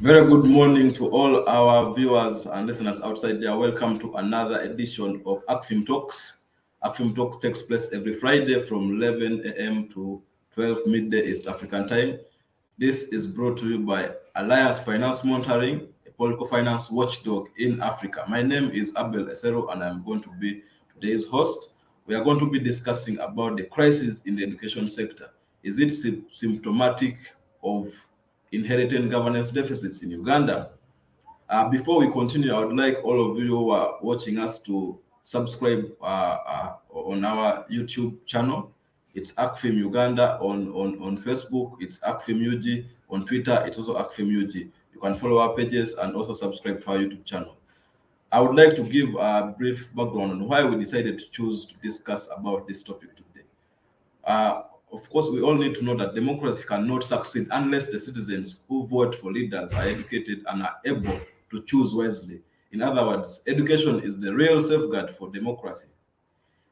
Very good morning to all our viewers and listeners outside there. Welcome to another edition of ACFIM Talks. ACFIM Talks takes place every Friday from 11 a.m. to 12 midday East African time. This is brought to you by Alliance Finance Monitoring, a political finance watchdog in Africa. My name is Abel Esero and I'm going to be today's host. We are going to be discussing about the crisis in the education sector. Is it symptomatic of inheriting governance deficits in Uganda? Before we continue, I would like all of you who are watching us to subscribe on our YouTube channel. It's ACFIM Uganda on Facebook. It's ACFIM UG on Twitter. It's also ACFIM UG. You can follow our pages and also subscribe to our YouTube channel. I would like to give a brief background on why we decided to choose to discuss about this topic today. Of course, we all need to know that democracy cannot succeed unless the citizens who vote for leaders are educated and are able to choose wisely. In other words, education is the real safeguard for democracy.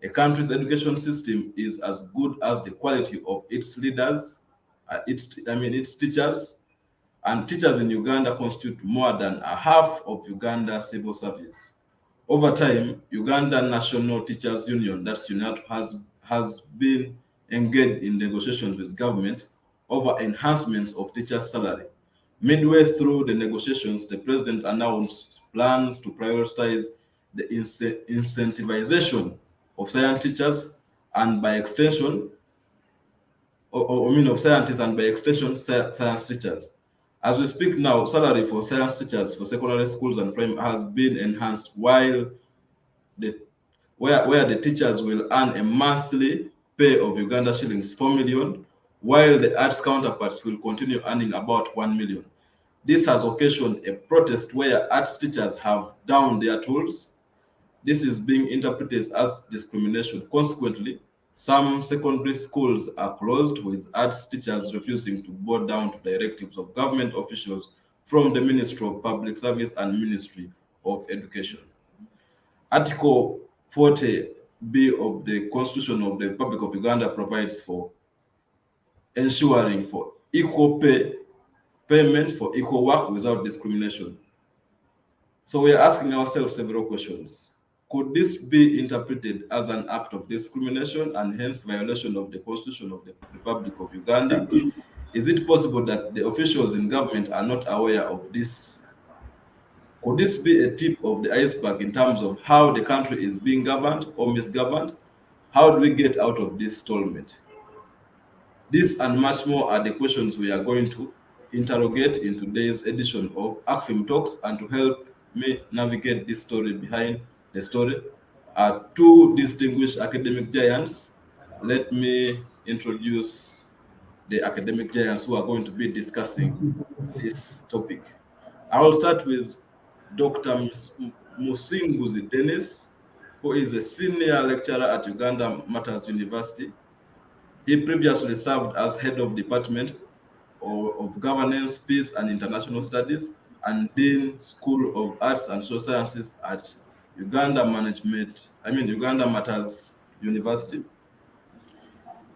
A country's education system is as good as the quality of its leaders, its teachers, and teachers in Uganda constitute more than a half of Uganda's civil service. Over time, Uganda National Teachers Union, that's UNAT, has been engaged in negotiations with government over enhancements of teachers' salary. Midway through the negotiations, the president announced plans to prioritize the incentivization of science teachers and by extension, of scientists and by extension, science teachers. As we speak now, salary for science teachers for secondary schools and primary has been enhanced the where the teachers will earn a monthly pay of Uganda shillings 4 million, while the arts counterparts will continue earning about 1 million. This has occasioned a protest where arts teachers have downed their tools. This is being interpreted as discrimination. Consequently, some secondary schools are closed, with arts teachers refusing to bow down to directives of government officials from the Ministry of Public Service and Ministry of Education. Article 40B of the Constitution of the Republic of Uganda provides for ensuring for equal payment for equal work without discrimination. So we are asking ourselves several questions. Could this be interpreted as an act of discrimination and hence violation of the Constitution of the Republic of Uganda? Is it possible that the officials in government are not aware of this? Could this be a tip of the iceberg in terms of how the country is being governed or misgoverned? How do we get out of this stalemate? This and much more are the questions we are going to interrogate in today's edition of ACFIM Talks, and to help me navigate this story behind the story are two distinguished academic giants. Let me introduce the academic giants who are going to be discussing this topic. I will start with Dr. Musinguzi Dennis, who is a senior lecturer at Uganda Matters University. He previously served as head of Department of Governance, Peace and International Studies and Dean School of Arts and Social Sciences at Uganda Matters University.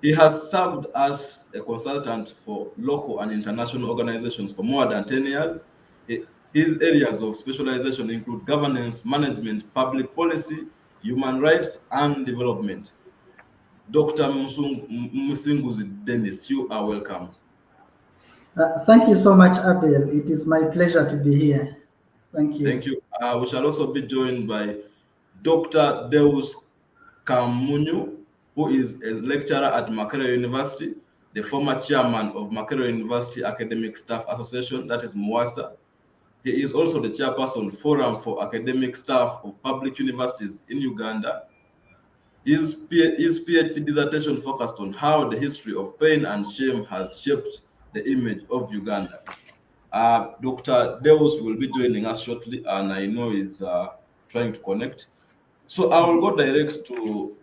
He has served as a consultant for local and international organizations for more than 10 years. His areas of specialization include governance, management, public policy, human rights, and development. Dr. Musinguzi Dennis, you are welcome. Thank you so much, Abel. It is my pleasure to be here. Thank you. Thank you. We shall also be joined by Dr. Deus Kamunyu, who is a lecturer at Makerere University, the former chairman of Makerere University Academic Staff Association, that is MWASA. He is also the chairperson Forum for Academic Staff of Public Universities in Uganda. His PhD dissertation focused on how the history of pain and shame has shaped the image of Uganda. Dr. Deus will be joining us shortly, and I know he's trying to connect. So I will go direct to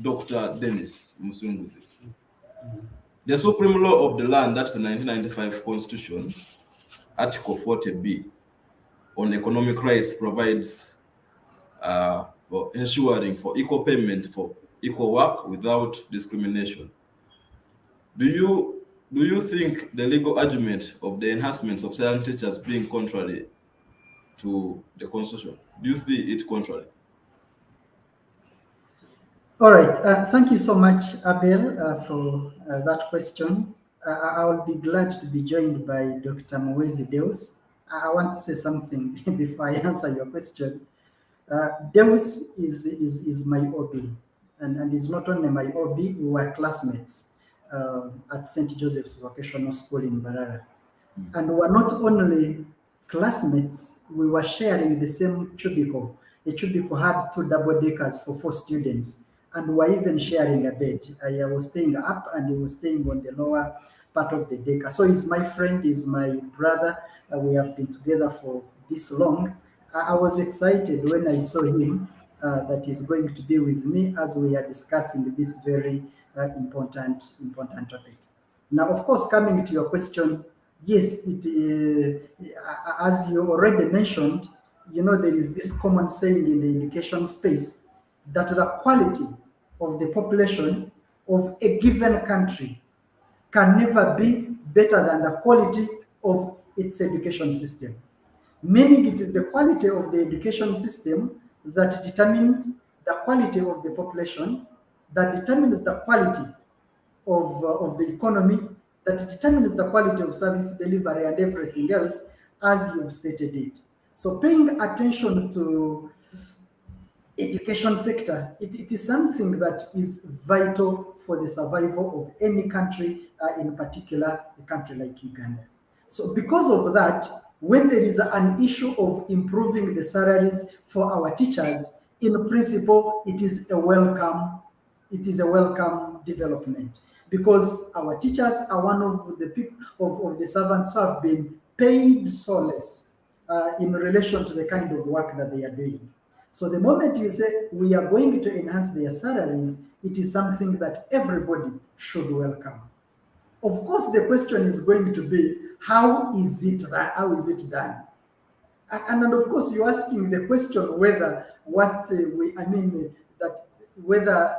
Dr. Dennis Musunguzi. The Supreme Law of the Land, that's the 1995 Constitution, Article 40B, on economic rights provides for ensuring for equal payment for equal work without discrimination. Do you Do you think the legal argument of the enhancements of science teachers being contrary to the constitution? Do you see it contrary? All right. Thank you so much, Abel, for that question. I will be glad to be joined by Dr. Mwezi Deus. I want to say something before I answer your question. Deus is my OB, and is not only my OB, we were classmates at St. Joseph's Vocational School in Barara. And we were not only classmates, we were sharing the same cubicle. A cubicle had two double deckers for four students, and we were even sharing a bed. I was staying up, and he was staying on the lower part of the decker. So he's my friend, he's my brother. We have been together for this long. I was excited when I saw him that he's going to be with me as we are discussing this very important topic. Now, of course, coming to your question, yes, as you already mentioned, there is this common saying in the education space that the quality of the population of a given country can never be better than the quality of its education system. Meaning it is the quality of the education system that determines the quality of the population, that determines the quality of the economy, that determines the quality of service delivery and everything else as you've stated it. So paying attention to education sector, it is something that is vital for the survival of any country, in particular a country like Uganda. So because of that, when there is an issue of improving the salaries for our teachers, in principle, it is a welcome development because our teachers are one of the people of the servants who have been paid so less in relation to the kind of work that they are doing. So the moment you say we are going to enhance their salaries, it is something that everybody should welcome. Of course, the question is going to be how is it that how is it done? And then of course you're asking the question whether what we I mean that whether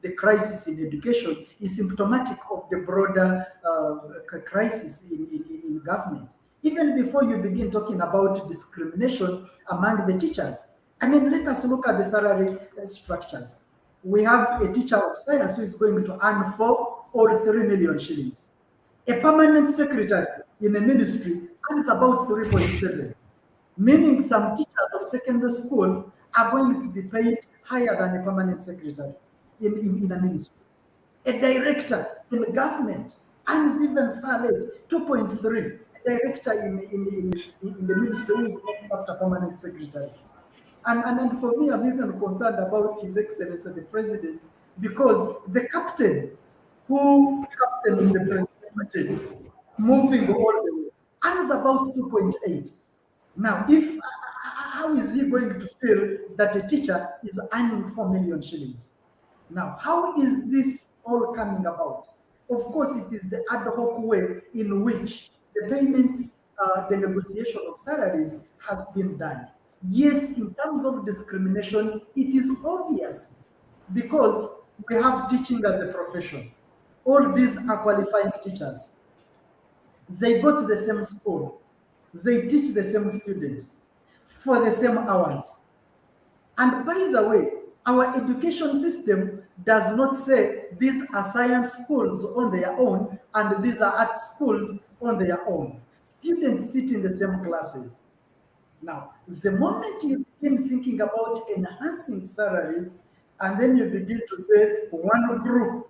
the crisis in education is symptomatic of the broader crisis in government. Even before you begin talking about discrimination among the teachers, I mean, let us look at the salary structures. We have a teacher of science who is going to earn 4 or 3 million shillings. A permanent secretary in a ministry earns about 3.7, meaning some teachers of secondary school are going to be paid higher than a permanent secretary in a ministry. A director in the government earns even far less, 2.3. A director in the ministry who is not after permanent secretary. And for me, I'm even concerned about His Excellency the President because the captain who captains the president moving all the way earns about 2.8. Now, if how is he going to feel that a teacher is earning 4 million shillings? Now, how is this all coming about? Of course, it is the ad hoc way in which the payments, the negotiation of salaries has been done. Yes, in terms of discrimination, it is obvious because we have teaching as a profession. All these are qualified teachers. They go to the same school. They teach the same students for the same hours. And by the way, our education system does not say these are science schools on their own and these are art schools on their own. Students sit in the same classes. Now, the moment you begin thinking about enhancing salaries, and then you begin to say one group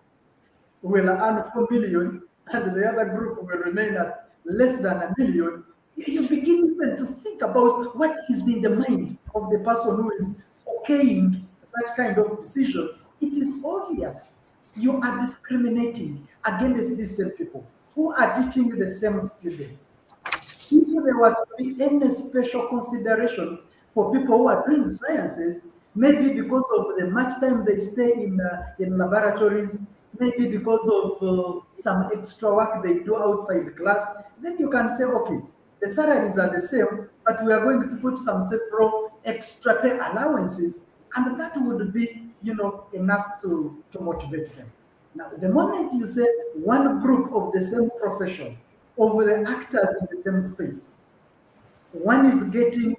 will earn 4 million and the other group will remain at less than a million, you begin even to think about what is in the mind of the person who is okaying that kind of decision. It is obvious you are discriminating against these same people who are teaching the same students. If there were to be any special considerations for people who are doing sciences, maybe because of the much time they stay in laboratories, maybe because of some extra work they do outside class, then you can say, okay, the salaries are the same, but we are going to put some several extra pay allowances, and that would be, enough to motivate them. Now, the moment you say one group of the same profession, of the actors in the same space, one is getting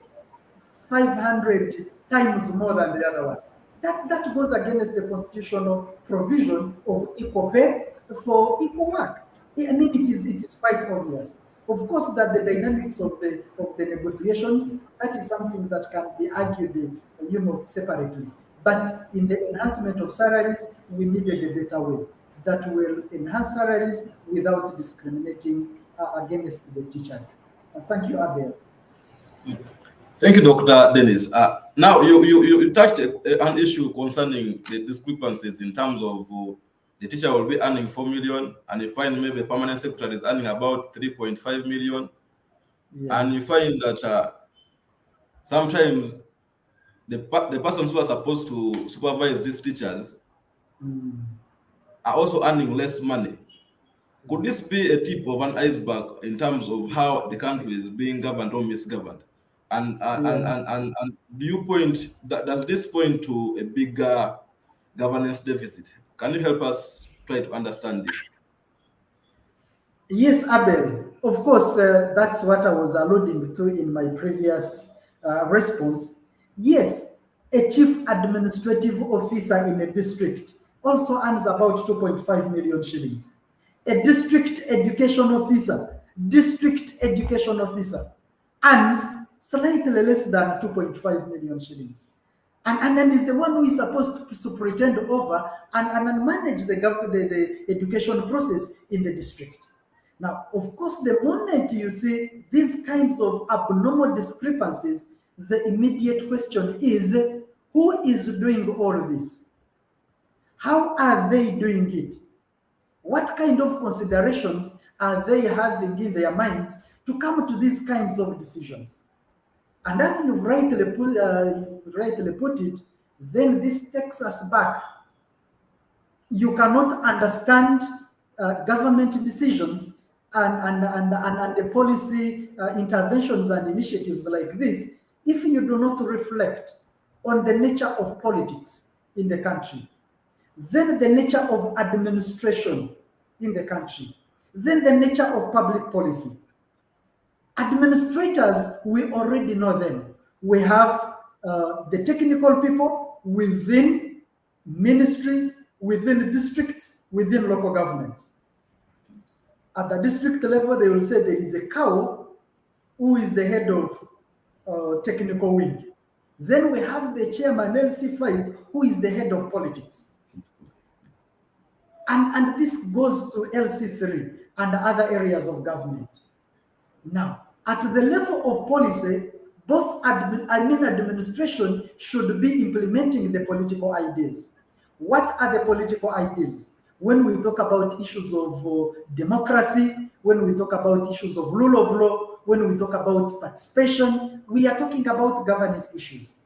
500 times more than the other one. That goes against the constitutional provision of equal pay for equal work. I mean, it is quite obvious. Of course, that the dynamics of the negotiations, that is something that can be argued, separately. But in the enhancement of salaries, we needed a better way that will enhance salaries without discriminating against the teachers. Thank you, Abel. Thank you, Dr. Dennis. Now, you touched an issue concerning the discrepancies in terms of the teacher will be earning 4 million, and you find maybe a permanent secretary is earning about 3.5 million. Yeah. And you find that sometimes the persons who are supposed to supervise these teachers Mm. are also earning less money. Could this be a tip of an iceberg in terms of how the country is being governed or misgoverned? Yeah. And do you point that does this point to a bigger governance deficit? Can you help us try to understand this? Yes, Abel. Of course, that's what I was alluding to in my previous response. Yes, a chief administrative officer in a district also earns about 2.5 million shillings. A district education officer earns slightly less than 2.5 million shillings. And then is the one who is supposed to superintend over and manage the education process in the district. Now, of course, the moment you see these kinds of abnormal discrepancies, the immediate question is who is doing all this? How are they doing it? What kind of considerations are they having in their minds to come to these kinds of decisions? And as you've rightly put it, then this takes us back. You cannot understand government decisions and the policy interventions and initiatives like this if you do not reflect on the nature of politics in the country, then the nature of administration in the country, then the nature of public policy. Administrators, we already know them. We have the technical people within ministries, within districts, within local governments. At the district level, they will say there is a cow who is the head of technical wing. Then we have the chairman, LC5, who is the head of politics. And this goes to LC3 and other areas of government. Now, at the level of policy, both administration should be implementing the political ideals. What are the political ideals? When we talk about issues of democracy, when we talk about issues of rule of law, when we talk about participation, we are talking about governance issues.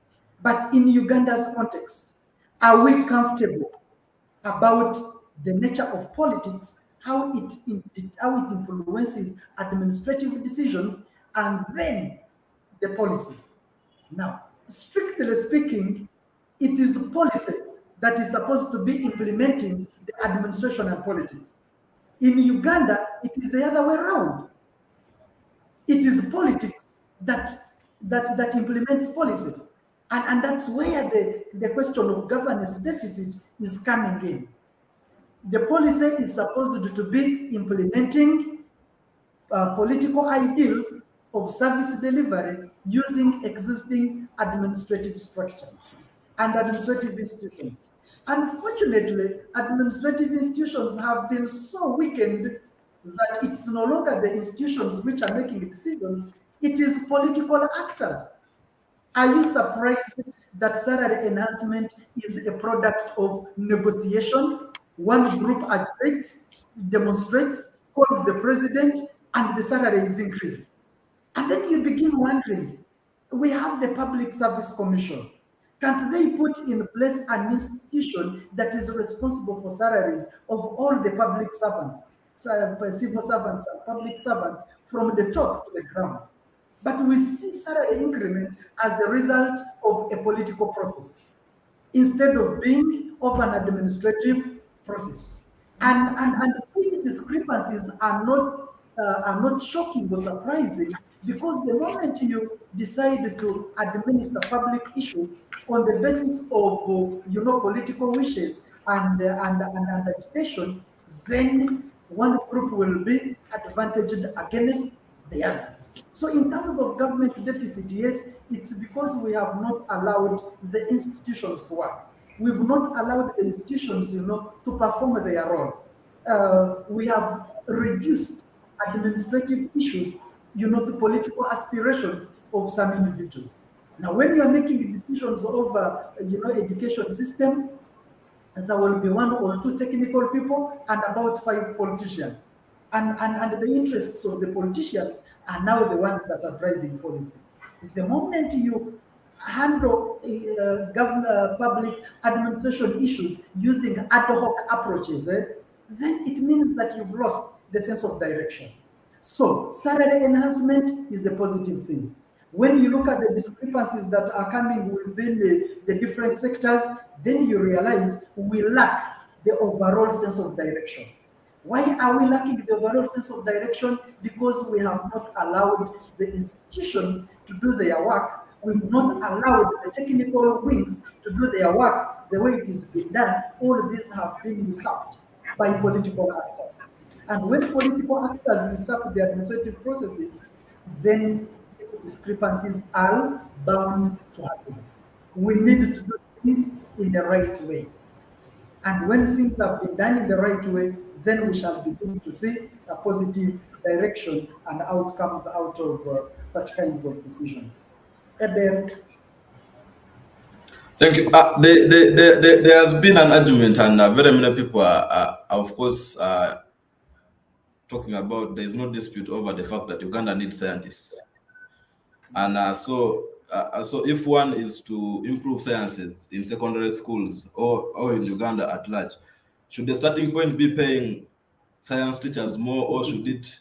But in Uganda's context, are we comfortable about the nature of politics, how it influences administrative decisions, and then the policy? Now, strictly speaking, it is policy that is supposed to be implementing the administration and politics. In Uganda, it is the other way around. It is politics that implements policy. And that's where the question of governance deficit is coming in. The policy is supposed to be implementing political ideals of service delivery using existing administrative structure and administrative institutions. Unfortunately, administrative institutions have been so weakened that it's no longer the institutions which are making decisions, it is political actors. Are you surprised that salary enhancement is a product of negotiation? One group agitates, demonstrates, calls the president, and the salary is increasing. And then you begin wondering, we have the Public Service Commission. Can't they put in place an institution that is responsible for salaries of all the public servants, civil servants, and public servants from the top to the ground? But we see salary increment as a result of a political process instead of being of an administrative process. And these discrepancies are not shocking or surprising, because the moment you decide to administer public issues on the basis of political wishes and agitation, then one group will be advantaged against the other. So in terms of government deficit, yes, it's because we have not allowed the institutions to work. We've not allowed the institutions, to perform their role. We have reduced administrative issues, to political aspirations of some individuals. Now, when you are making decisions over, education system, there will be one or two technical people and about five politicians. And the interests of the politicians are now the ones that are driving policy. The moment you handle public administration issues using ad hoc approaches, then it means that you've lost the sense of direction. So, salary enhancement is a positive thing. When you look at the discrepancies that are coming within the different sectors, then you realize we lack the overall sense of direction. Why are we lacking the overall sense of direction? Because we have not allowed the institutions to do their work. We've not allowed the technical wings to do their work the way it is being done. All of these have been usurped by political actors. And when political actors usurp the administrative processes, then discrepancies are bound to happen. We need to do things in the right way. And when things have been done in the right way, then we shall begin to see a positive direction and outcomes out of such kinds of decisions. Eben, Thank you. There has been an argument, and very many people are of course, talking about there is no dispute over the fact that Uganda needs scientists. And so if one is to improve sciences in secondary schools or in Uganda at large, should the starting point be paying science teachers more, or should it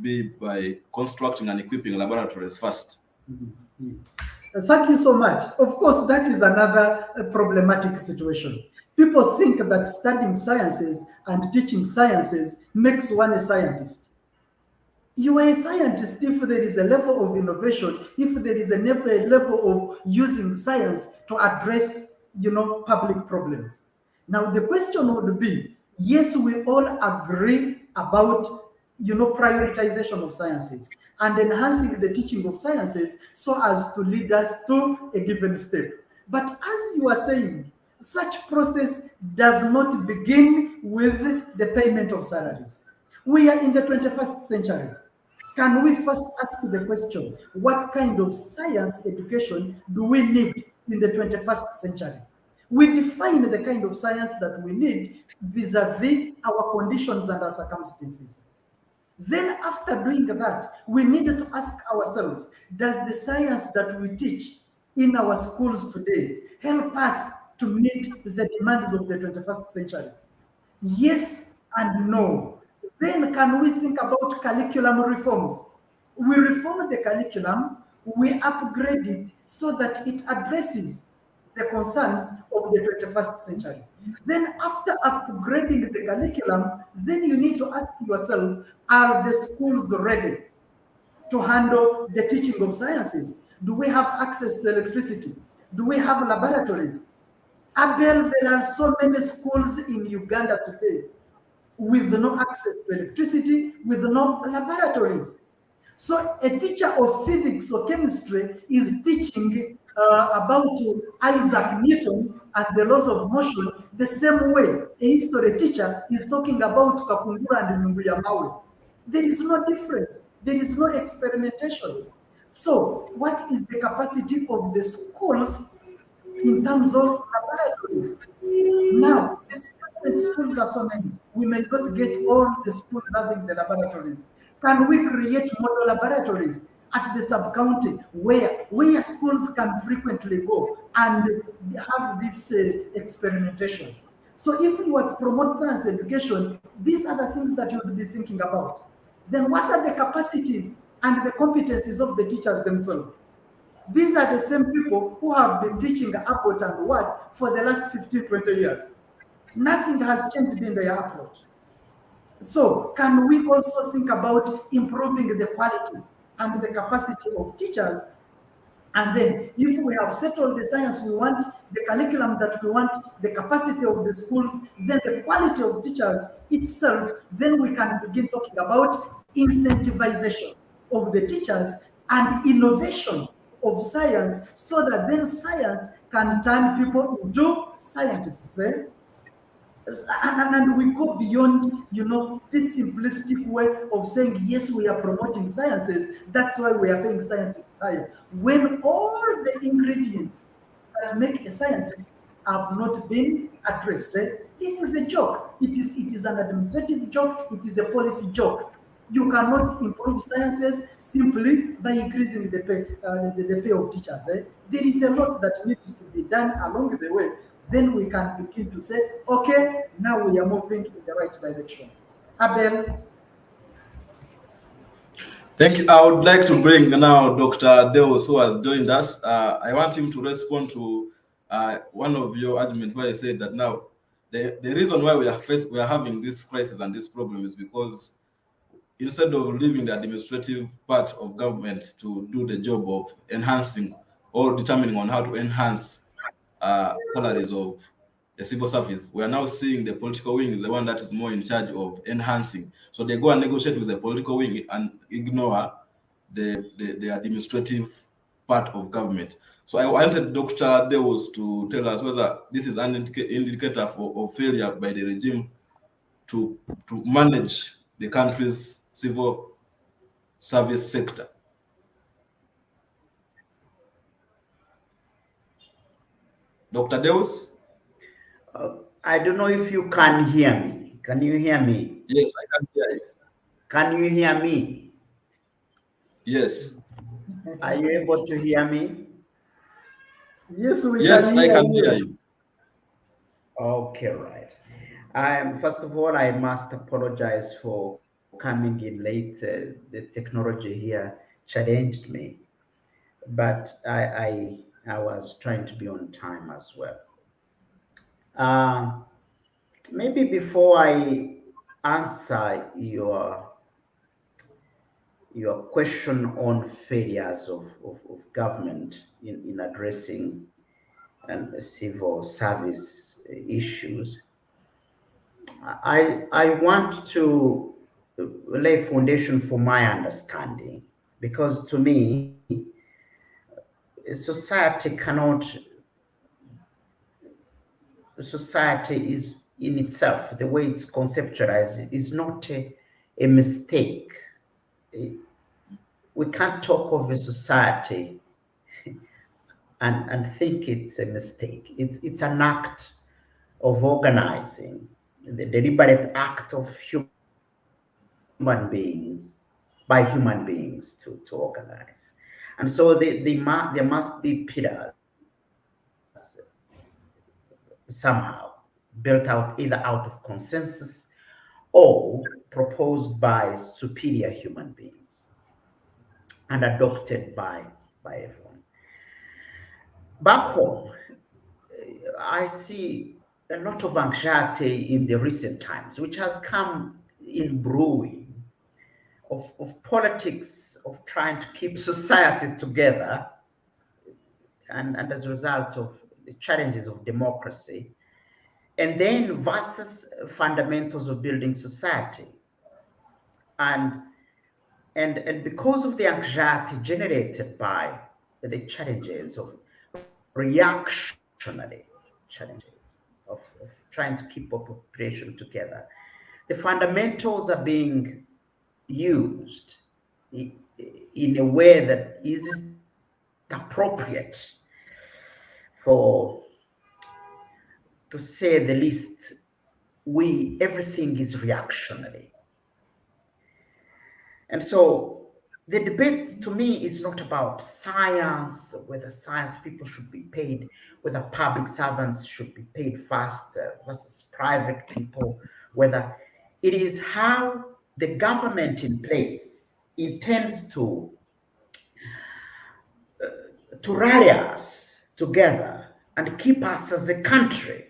be by constructing and equipping laboratories first? yes. Thank you so much. Of course, that is another problematic situation. People think that studying sciences and teaching sciences makes one a scientist. You are a scientist if there is a level of innovation, if there is a level of using science to address, public problems. Now, the question would be, yes, we all agree about, prioritization of sciences and enhancing the teaching of sciences so as to lead us to a given step. But as you are saying, such process does not begin with the payment of salaries. We are in the 21st century. Can we first ask the question, what kind of science education do we need in the 21st century? We define the kind of science that we need vis-a-vis our conditions and our circumstances. Then after doing that, we need to ask ourselves, does the science that we teach in our schools today help us to meet the demands of the 21st century? Yes and no. Then can we think about curriculum reforms? We reform the curriculum, we upgrade it so that it addresses the concerns of the 21st century. Then after upgrading the curriculum, then you need to ask yourself, are the schools ready to handle the teaching of sciences? Do we have access to electricity? Do we have laboratories? Abel, there are so many schools in Uganda today with no access to electricity, with no laboratories. So a teacher of physics or chemistry is teaching about Isaac Newton and the laws of motion the same way a history teacher is talking about Kakungura and Nyunguyamawe. There is no difference. There is no experimentation. So what is the capacity of the schools in terms of laboratories? Now, the schools are so many. We may not get all the schools having the laboratories. Can we create model laboratories at the sub-county where schools can frequently go and have this experimentation? So if we were to promote science education, these are the things that you would be thinking about. Then what are the capacities and the competencies of the teachers themselves? These are the same people who have been teaching Abbott and Watt for the last 15, 20 years. Nothing has changed in their approach. So, can we also think about improving the quality and the capacity of teachers? And then, if we have settled the science we want, the curriculum that we want, the capacity of the schools, then the quality of teachers itself, then we can begin talking about incentivization of the teachers and innovation of science so that then science can turn people into scientists. And we go beyond, this simplistic way of saying, yes, we are promoting sciences, that's why we are paying scientists higher. When all the ingredients that make a scientist have not been addressed, this is a joke. It is an administrative joke, it is a policy joke. You cannot improve sciences simply by increasing the pay of teachers. There is a lot that needs to be done along the way. Then we can begin to say, okay, now we are moving in the right direction. Abel. Thank you. I would like to bring now Dr. Deus, who has joined us. I want him to respond to one of your arguments where you said that now the reason why we are having this crisis and this problem is because instead of leaving the administrative part of government to do the job of enhancing or determining on how to enhance salaries of the civil service, we are now seeing the political wing is the one that is more in charge of enhancing. So they go and negotiate with the political wing and ignore the administrative part of government. So I wanted Dr. Deus to tell us whether this is an indicator of failure by the regime to manage the country's civil service sector. Dr. Deus? I don't know if you can hear me. Can you hear me? Yes, I can hear you. Can you hear me? Yes. Are you able to hear me? Yes, Yes, I can hear you. Okay, right. First of all, I must apologize for coming in late. The technology here challenged me, but I was trying to be on time as well. Uh, Maybe before I answer your question on failures of government in addressing and civil service issues, I want to lay foundation for my understanding, because to me, society cannot, society is in itself, the way it's conceptualized, is not a mistake. We can't talk of a society and think it's a mistake. It's an act of organizing, the deliberate act of human beings, by human beings to organize. And so there must be pillars somehow built out either out of consensus or proposed by superior human beings and adopted by everyone. Back home, I see a lot of anxiety in the recent times, which has come in brewing of politics of trying to keep society together, and as a result of the challenges of democracy, and then versus fundamentals of building society. And and because of the anxiety generated by the challenges of reactionary challenges of trying to keep a population together, the fundamentals are being used in a way that isn't appropriate for, to say the least. Everything is reactionary. And so the debate to me is not about science, whether science people should be paid, whether public servants should be paid first versus private people, whether it is how the government in place intends to rally us together and keep us as a country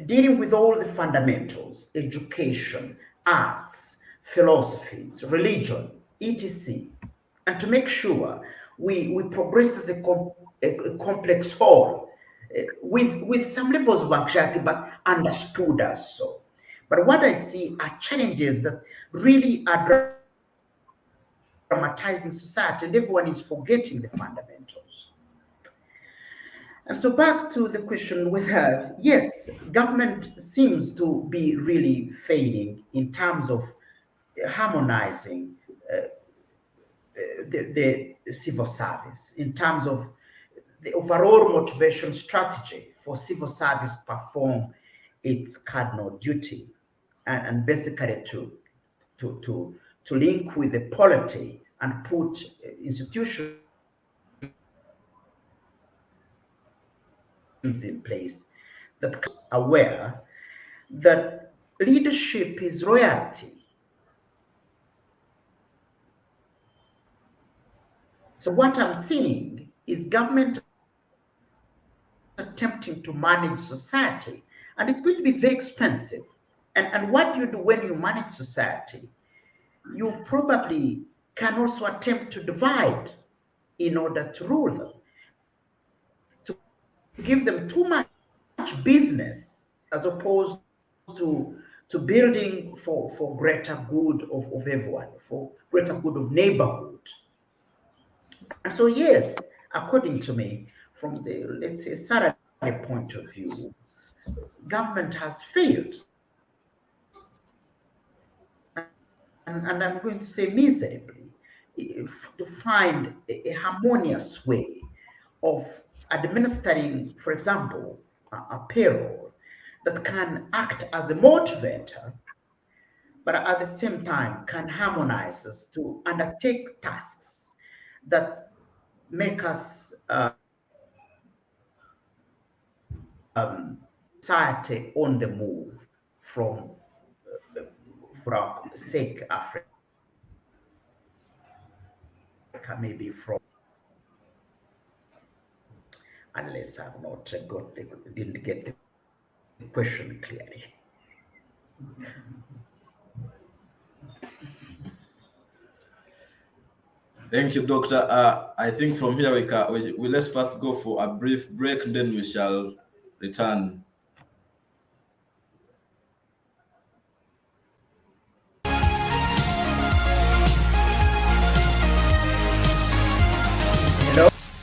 dealing with all the fundamentals, education, arts, philosophies, religion, etc., and to make sure we progress as a complex whole with some levels of anxiety, but understood as so. But what I see are challenges that really are dramatizing society, and everyone is forgetting the fundamentals. And so back to the question whether, yes, government seems to be really failing in terms of harmonizing the civil service, in terms of the overall motivation strategy for civil service perform its cardinal duty, and basically to link with the polity and put institutions in place that aware that leadership is royalty. So what I'm seeing is government attempting to manage society, and it's going to be very expensive. And what you do when you manage society, you probably can also attempt to divide in order to rule them, to give them too much business as opposed to building for greater good of everyone, for greater good of neighborhood. And so, yes, according to me, from the, let's say, salary point of view, government has failed, and I'm going to say miserably, to find a harmonious way of administering, for example, a payroll that can act as a motivator, but at the same time can harmonize us to undertake tasks that make us society on the move from, for our sake, Africa, maybe from, unless I've not didn't get the question clearly. Thank you, Doctor. I think from here we let's first go for a brief break, and then we shall return